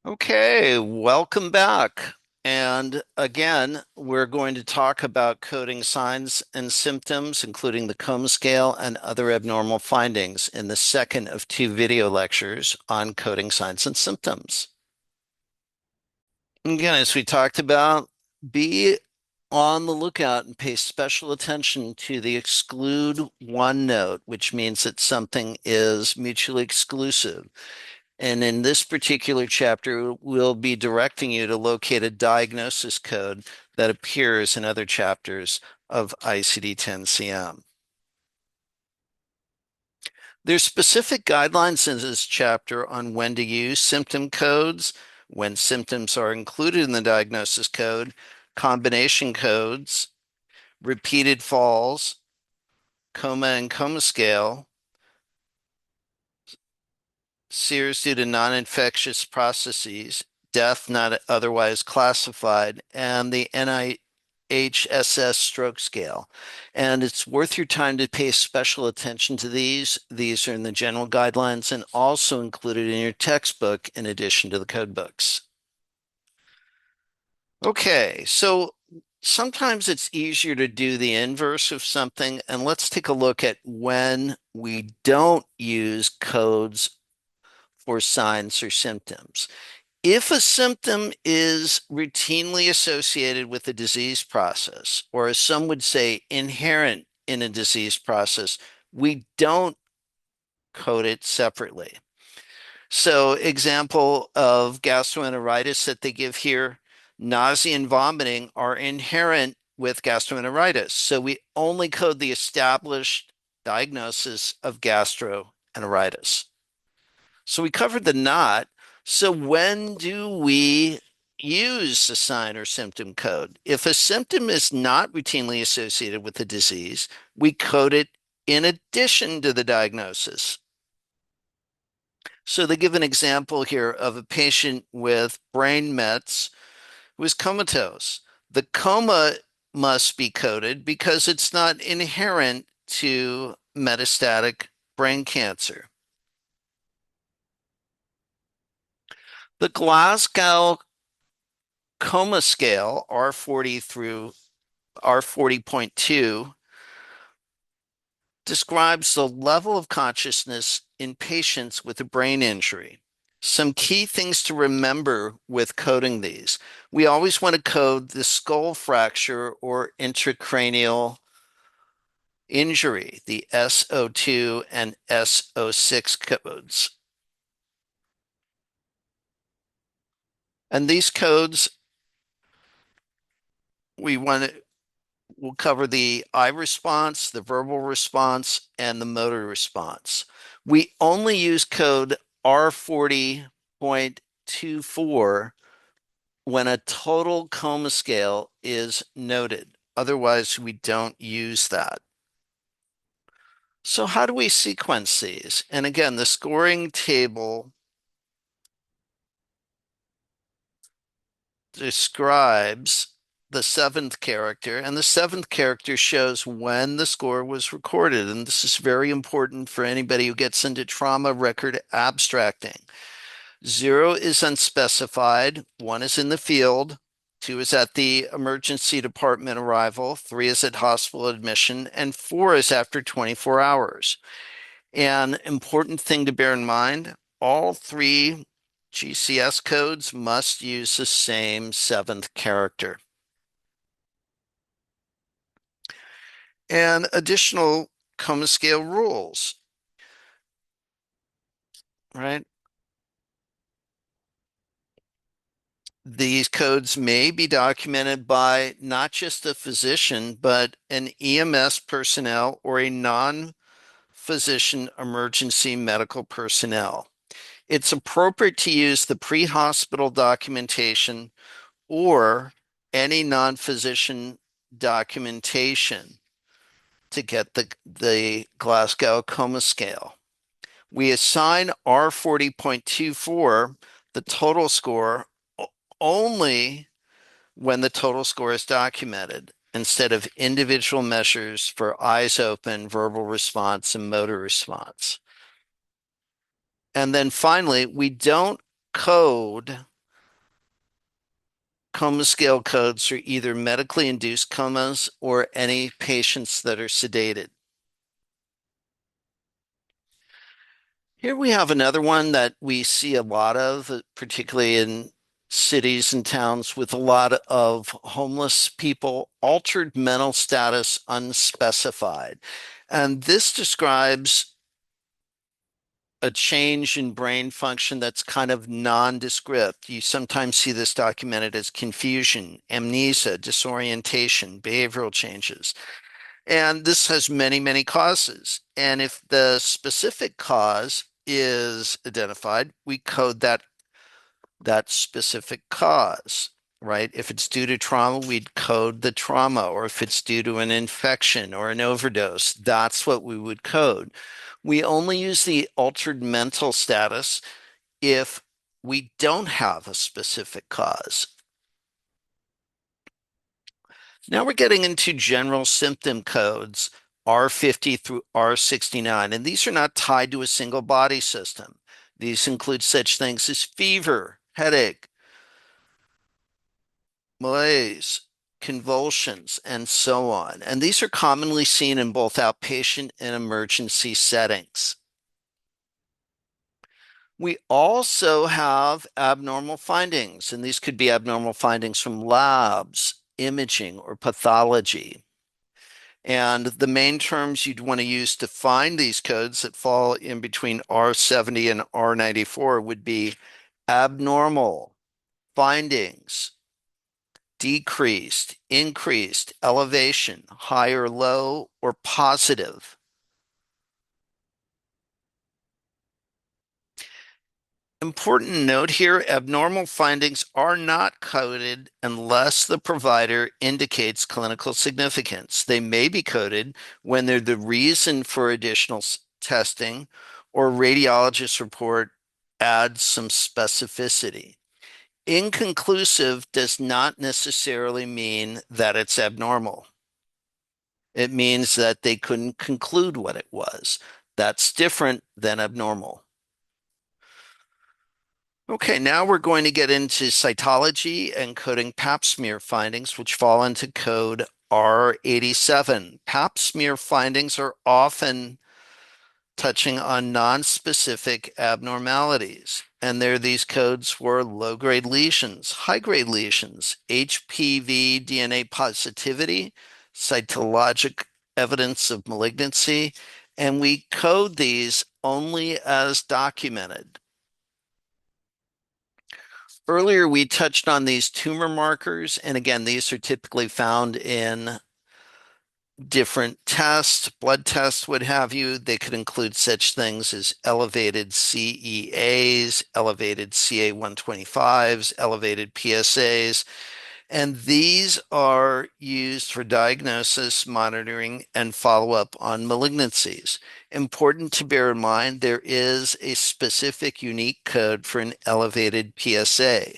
Okay, welcome back. And again, we're going to talk about coding signs and symptoms, including the Coma scale and other abnormal findings in the second of two video lectures on coding signs and symptoms. Again, as we talked about, be on the lookout and pay special attention to the exclude one note, which means that something is mutually exclusive. And in this particular chapter, we'll be directing you to locate a diagnosis code that appears in other chapters of ICD-10-CM. There's specific guidelines in this chapter on when to use symptom codes, when symptoms are included in the diagnosis code, combination codes, repeated falls, coma and coma scale, SIRS due to non-infectious processes, death not otherwise classified, and the NIHSS stroke scale. And it's worth your time to pay special attention to these. These are in the general guidelines and also included in your textbook in addition to the code books. Okay, so sometimes it's easier to do the inverse of something, and let's take a look at when we don't use codes for signs or symptoms. If a symptom is routinely associated with a disease process, or as some would say, inherent in a disease process, we don't code it separately. So, example of gastroenteritis that they give here, nausea and vomiting are inherent with gastroenteritis. So we only code the established diagnosis of gastroenteritis. So we covered the not. So when do we use a sign or symptom code? If a symptom is not routinely associated with the disease, we code it in addition to the diagnosis. So they give an example here of a patient with brain mets who is comatose. The coma must be coded because it's not inherent to metastatic brain cancer. The Glasgow Coma Scale, R40 through R40.2, describes the level of consciousness in patients with a brain injury. Some key things to remember with coding these. We always want to code the skull fracture or intracranial injury, the SO2 and SO6 codes. And these codes, we want to we'll cover the eye response, the verbal response, and the motor response. We only use code R40.24 when a total coma scale is noted. Otherwise, we don't use that. So how do we sequence these? And again, the scoring table describes the seventh character, and the seventh character shows when the score was recorded. And this is very important for anybody who gets into trauma record abstracting. 0 is unspecified, 1 is in the field, 2 is at the emergency department arrival, 3 is at hospital admission, and 4 is after 24 hours. An important thing to bear in mind, all three GCS codes must use the same seventh character. And additional coma scale rules, right? These codes may be documented by not just a physician, but an EMS personnel or a non-physician emergency medical personnel. It's appropriate to use the pre-hospital documentation or any non-physician documentation to get the Glasgow Coma Scale. We assign R40.24, the total score, only when the total score is documented instead of individual measures for eyes open, verbal response, and motor response. And then finally, we don't code Coma scale codes are either medically induced comas or any patients that are sedated. Here we have another one that we see a lot of, particularly in cities and towns with a lot of homeless people, altered mental status unspecified. And this describes a change in brain function that's kind of nondescript. You sometimes see this documented as confusion, amnesia, disorientation, behavioral changes. And this has many, many causes. And if the specific cause is identified, we code that specific cause, right? If it's due to trauma, we'd code the trauma, or if it's due to an infection or an overdose, that's what we would code. We only use the altered mental status if we don't have a specific cause. Now we're getting into general symptom codes, R50 through R69, and these are not tied to a single body system. These include such things as fever, headache, malaise, convulsions, and so on. And these are commonly seen in both outpatient and emergency settings. We also have abnormal findings, and these could be abnormal findings from labs, imaging, or pathology. And the main terms you'd want to use to find these codes that fall in between R70 and R94 would be abnormal findings, decreased, increased, elevation, high or low, or positive. Important note here, abnormal findings are not coded unless the provider indicates clinical significance. They may be coded when they're the reason for additional testing or radiologist report adds some specificity. Inconclusive does not necessarily mean that it's abnormal. It means that they couldn't conclude what it was. That's different than abnormal. Okay, now we're going to get into cytology and coding pap smear findings, which fall into code R87. Pap smear findings are often touching on non-specific abnormalities. And there are these codes for low-grade lesions, high-grade lesions, HPV DNA positivity, cytologic evidence of malignancy, and we code these only as documented. Earlier, we touched on these tumor markers, and again, these are typically found in different tests, blood tests, what have you. They could include such things as elevated CEAs, elevated CA125s, elevated PSAs, and these are used for diagnosis, monitoring, and follow-up on malignancies. Important to bear in mind, there is a specific unique code for an elevated PSA.